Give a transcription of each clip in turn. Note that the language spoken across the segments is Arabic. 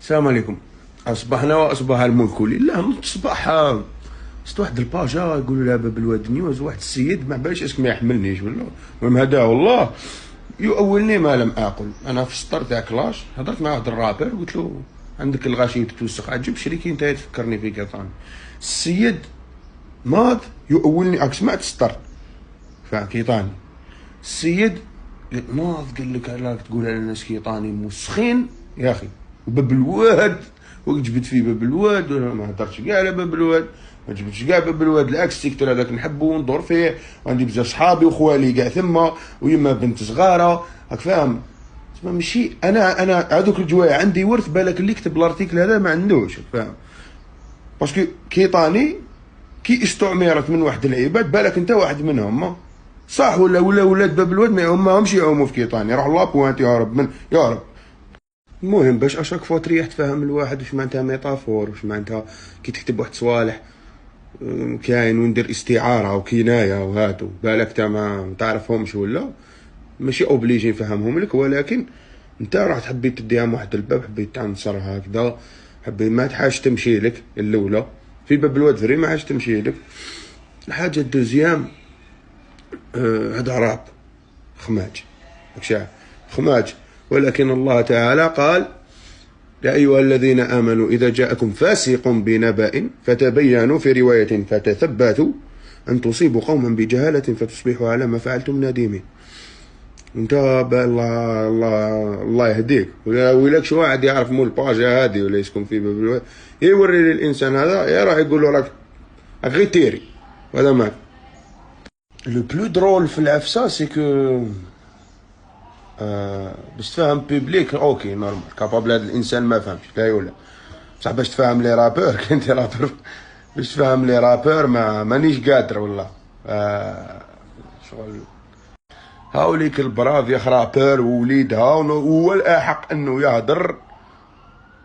السلام عليكم. اصبحنا واصبح الملك لله. من الصباح شفت واحد الباجا يقولوا لها باب الواد نيوز، واحد السيد ما باليش اسك ما يحملنيش ولا المهم هذا والله يؤولني ما لم اقل. انا في السطر تاع كلاش هضرت مع واحد الرابر قلت له عندك الغاشي تتوسخ عجب شريكي انت تفكرني فيك يا طاني. السيد ماض يؤولني راك سمعت السطر فكيطاني. السيد ماض قال لك راك تقول على الناس كيطاني موسخين يا اخي، وباب الواد وجبت فيه باب الواد وانا ما هضرتش كاع على باب الواد، ما جبتش كاع باب الواد، العكس السيكتور هذاك نحبو وندور فيه وعندي بزاف صحابي وخوالي كاع ثما ويما بنت صغاره راك فاهم. تسمى ماشي انا هذوك الجوايع عندي ورث، بالك اللي كتب الارتيكل هذا ما عندوش فاهم، باسكو كيطاني كي استعمرت من واحد العباد بالك انت واحد منهم صح ولا ولاد باب الواد ما همش يعوموا في كيطاني، راحوا لابوانت يا رب من يا رب. المهم باش اشاك فوا تريح تفهم الواحد واش معناتها ميتافور، واش معناتها كي تكتب واحد صوالح كاين وندير استعاره وكنايه وهاتو بالك تا ما تعرفهمش ولا ماشي اوبليجي نفهمهم لك، ولكن انت راح تحبي تديها من واحد الباب، حبيت تعنصر هكذا، حبي ما تحاش تمشي لك الاولى في باب الواد فري ما حاش تمشي لك. الحاجه الدوزيام هذا راب خماج خماج، ولكن الله تعالى قال يا أيها الذين آمنوا إذا جاءكم فاسق بنبأ فتبينوا، في رواية فتثبتوا أن تصيبوا قوما بجهالة فتصبحوا على ما فعلتم نادمين. انت الله يهديك ويلك شو واحد يعرف مول باجا هذه ولا يسكن في باب الواد يوري للإنسان هذا يا راح يقول له راك غير تيري وهذا ما لو بلو درول في العفسه سي كو باش تفهم بيبليك اوكي نورمال كابابل هذا الانسان ما فهمش لا يولا بصح باش تفهم لي رابور كنت رابور باش تفهم لي رابور مانيش قادر والله. شغل هاوليك البراف يا رابور ووليدها وهو الاحق انه يهدر،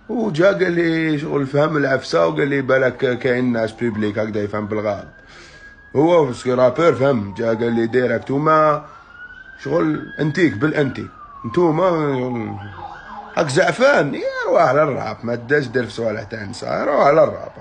وجا قال لي شغل فهم العفسه وقال لي بالك كاين ناس بيبليك هكذا يفهم بالغلط، هو باسكو رابور فهم جا قال لي ديريكت وما شغل انتيك بالانتي نتوما هاك زعفان يروح على الراب ما تداش دير في صوالح تاع النساء، روح على الراب.